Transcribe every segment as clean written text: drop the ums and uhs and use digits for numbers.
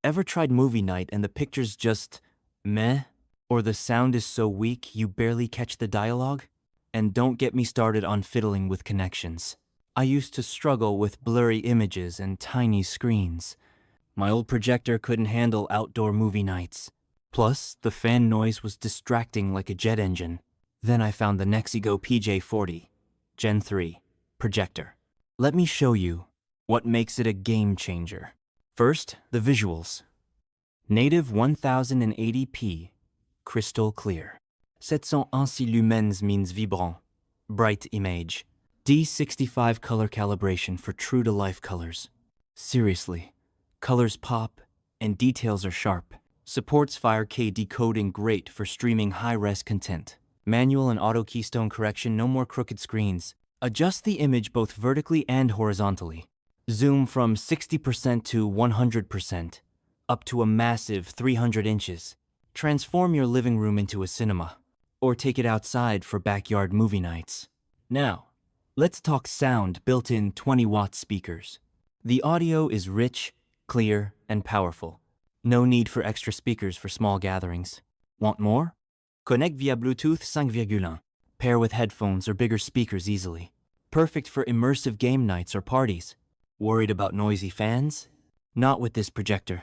Ever tried movie night and the picture's just meh? Or the sound is so weak you barely catch the dialogue? And don't get me started on fiddling with connections. I used to struggle with blurry images and tiny screens. My old projector couldn't handle outdoor movie nights. Plus, the fan noise was distracting like a jet engine. Then I found the Nexigo PJ40 Gen 3 projector. Let me show you what makes it a game changer. First, the visuals. Native 1080p, crystal clear. 700 ANSI lumens means vibrant, bright image. D65 color calibration for true-to-life colors. Seriously, colors pop and details are sharp. Supports 4K decoding, great for streaming high-res content. Manual and auto keystone correction, no more crooked screens. Adjust the image both vertically and horizontally. Zoom from 60% to 100%, up to a massive 300 inches. Transform your living room into a cinema, or take it outside for backyard movie nights. Now, let's talk sound. Built-in 20-watt speakers. The audio is rich, clear, and powerful. No need for extra speakers for small gatherings. Want more? Connect via Bluetooth 5.1. Pair with headphones or bigger speakers easily. Perfect for immersive game nights or parties. Worried about noisy fans? Not with this projector.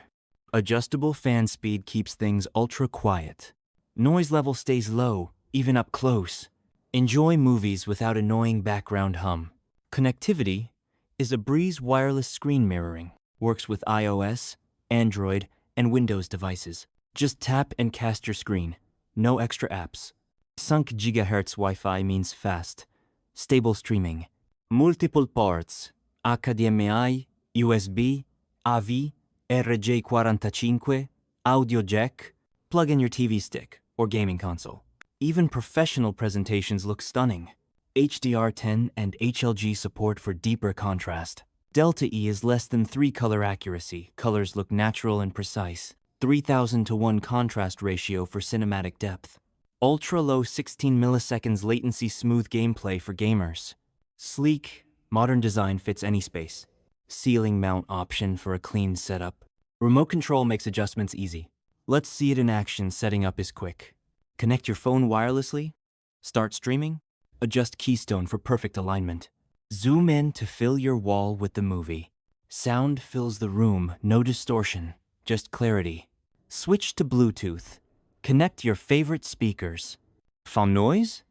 Adjustable fan speed keeps things ultra quiet. Noise level stays low, even up close. Enjoy movies without annoying background hum. Connectivity is a breeze. Wireless screen mirroring. Works with iOS, Android, and Windows devices. Just tap and cast your screen. No extra apps. 5 GHz Wi-Fi means fast, stable streaming. Multiple ports. HDMI, USB, AV, RJ45, audio jack. Plug in your TV stick or gaming console. Even professional presentations look stunning. HDR10 and HLG support for deeper contrast. Delta E is less than 3 color accuracy. Colors look natural and precise. 3000:1 contrast ratio for cinematic depth. Ultra low 16 milliseconds latency, smooth gameplay for gamers. Sleek, modern design fits any space. Ceiling mount option for a clean setup. Remote control makes adjustments easy. Let's see it in action. Setting up is quick. Connect your phone wirelessly. Start streaming. Adjust keystone for perfect alignment. Zoom in to fill your wall with the movie. Sound fills the room, no distortion, just clarity. Switch to Bluetooth. Connect your favorite speakers. Found noise?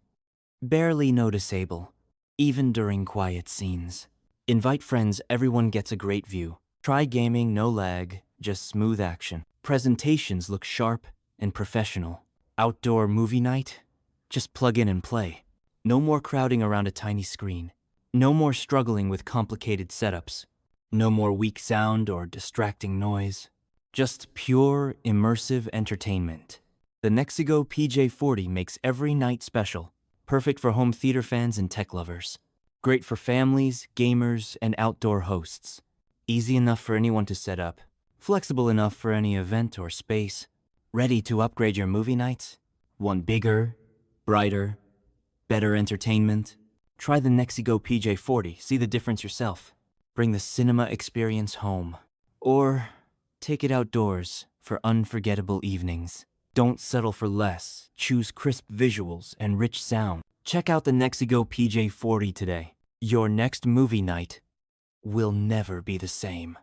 Barely noticeable, even during quiet scenes. Invite friends, everyone gets a great view. Try gaming, no lag, just smooth action. Presentations look sharp and professional. Outdoor movie night? Just plug in and play. No more crowding around a tiny screen. No more struggling with complicated setups. No more weak sound or distracting noise. Just pure, immersive entertainment. The Nexigo PJ40 makes every night special. Perfect for home theater fans and tech lovers. Great for families, gamers, and outdoor hosts. Easy enough for anyone to set up. Flexible enough for any event or space. Ready to upgrade your movie nights? Want bigger, brighter, better entertainment? Try the Nexigo PJ40, see the difference yourself. Bring the cinema experience home. Or take it outdoors for unforgettable evenings. Don't settle for less. Choose crisp visuals and rich sound. Check out the Nexigo PJ40 today. Your next movie night will never be the same.